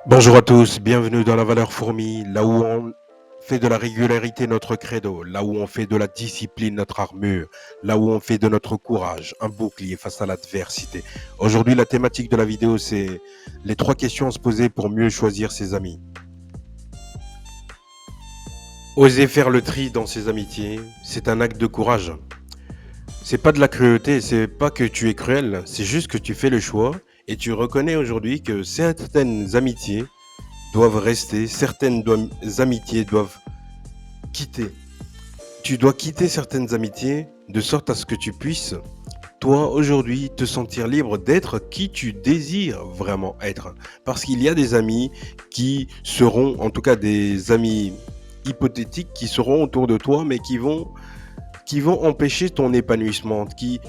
Bonjour à tous, bienvenue dans la valeur fourmi, là où on fait de la régularité notre credo, là où on fait de la discipline notre armure, là où on fait de notre courage un bouclier face à l'adversité. Aujourd'hui, la thématique de la vidéo, c'est les 3 questions à se poser pour mieux choisir ses amis. Oser faire le tri dans ses amitiés, c'est un acte de courage. C'est pas de la cruauté, c'est pas que tu es cruel, c'est juste que tu fais le choix et tu reconnais aujourd'hui que certaines amitiés doivent rester, amitiés doivent quitter. Tu dois quitter certaines amitiés de sorte à ce que tu puisses, toi, aujourd'hui, te sentir libre d'être qui tu désires vraiment être. Parce qu'il y a des amis qui seront, en tout cas des amis hypothétiques qui seront autour de toi, mais qui vont empêcher ton épanouissement, qui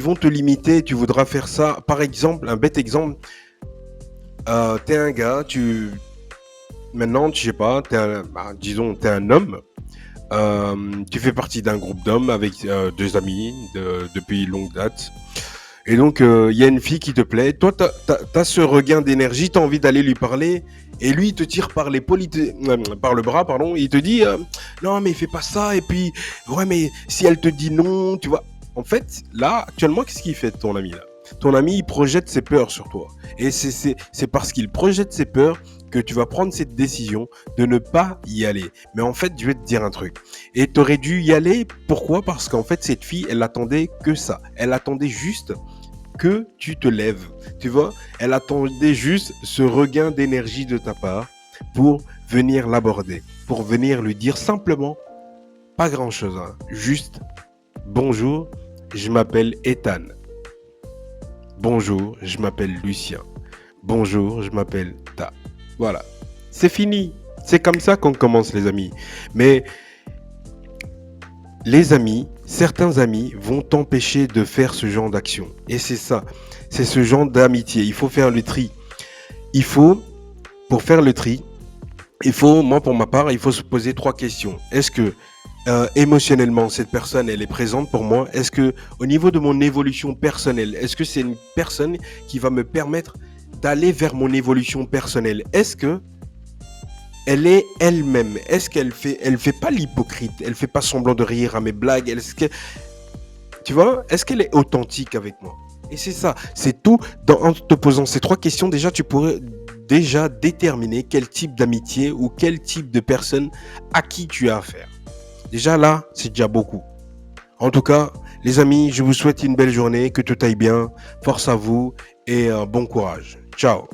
vont te limiter. Tu voudras faire ça. Par exemple, un bête exemple, t'es un gars, maintenant, je sais pas, disons, t'es un homme, tu fais partie d'un groupe d'hommes avec 2 amis depuis longue date. Et donc, il y a une fille qui te plaît. Toi, t'as ce regain d'énergie, t'as envie d'aller lui parler. Et lui, il te tire par l'épaule, par le bras, pardon. Il te dit, non, mais fais pas ça. Et puis, ouais, mais si elle te dit non, tu vois. En fait, là, actuellement, qu'est-ce qu'il fait, ton ami, là? Ton ami, il projette ses peurs sur toi. Et c'est parce qu'il projette ses peurs que tu vas prendre cette décision de ne pas y aller. Mais en fait, je vais te dire un truc. Et tu aurais dû y aller. Pourquoi? Parce qu'en fait, cette fille, elle attendait que ça. Elle attendait juste que tu te lèves. Tu vois, elle attendait juste ce regain d'énergie de ta part pour venir l'aborder, pour venir lui dire simplement, pas grand-chose, hein, juste bonjour, je m'appelle Ethan. Bonjour, je m'appelle Lucien. Bonjour, je m'appelle Ta. Voilà, c'est fini. C'est comme ça qu'on commence, les amis. Mais les amis, certains amis vont t'empêcher de faire ce genre d'action. Et c'est ça, c'est ce genre d'amitié. Il faut faire le tri. Il faut, pour faire le tri, moi pour ma part, il faut se poser 3 questions. Est-ce que émotionnellement, cette personne, elle est présente pour moi? Est-ce que au niveau de mon évolution personnelle, est-ce que c'est une personne qui va me permettre d'aller vers mon évolution personnelle? Est-ce que elle est elle-même? Est-ce elle fait pas l'hypocrite? Elle fait pas semblant de rire à mes blagues? Tu vois, est-ce qu'elle est authentique avec moi? Et c'est ça, c'est tout. En te posant ces 3 questions, déjà, tu pourrais déjà déterminer quel type d'amitié ou quel type de personne à qui tu as affaire. Déjà là, c'est déjà beaucoup. En tout cas, les amis, je vous souhaite une belle journée, que tout aille bien, force à vous et bon courage. Ciao.